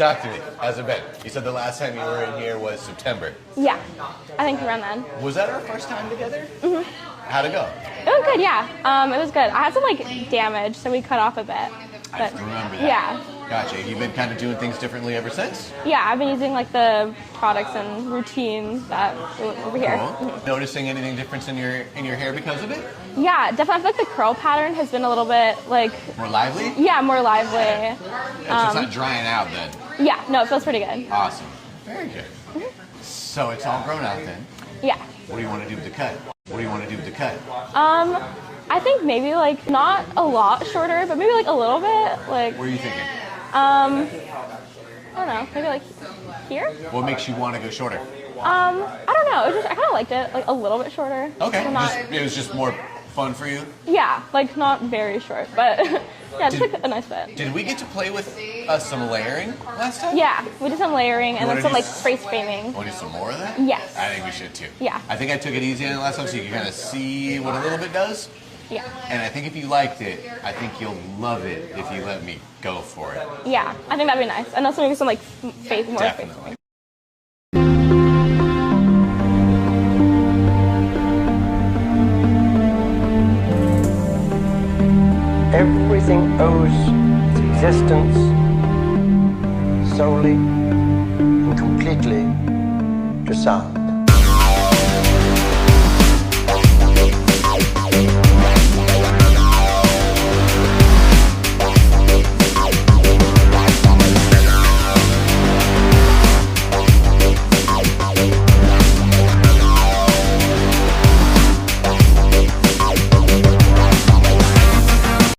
Talk to me. How's it been? You said the last time you were in here was September. Yeah, I think around then. Was that our first time together? Mhm. How'd it go? It was good, yeah. It was good. I had some like damage, so we cut off a bit. I remember that. Yeah. Gotcha. You've been kind of doing things differently ever since? Yeah, I've been using like the products and routines that over here. Cool. Noticing anything different in your hair because of it? Yeah, definitely. I feel like the curl pattern has been a little bit like More lively? yeah, more lively. Yeah, so it's not drying out then. Yeah, no, it feels pretty good. Awesome. Very good. So it's all grown out then. Yeah. What do you want to do with the cut? What do you want to do with the cut? I think maybe like not a lot shorter, but maybe like a little bit. Like What are you thinking? I don't know, maybe like here? What makes you want to go shorter? I don't know. It just I kind of liked it like a little bit shorter. Okay. So not, It was just more fun for you? yeah, like not very short, but yeah, just like a nice fit. Did we get to play with some layering last time? Yeah, we did some layering and wanna then some do like face framing. Want to do some more of that? Yes. I think we should too. Yeah. I think I took it easy on it last time so you can kind of see what a little bit does. Yeah. And I think if you liked it, I think you'll love it if you let me go for it. Yeah, I think that'd be nice. And also maybe some like face more face Definitely. framing. Everything owes its existence solely and completely to sound.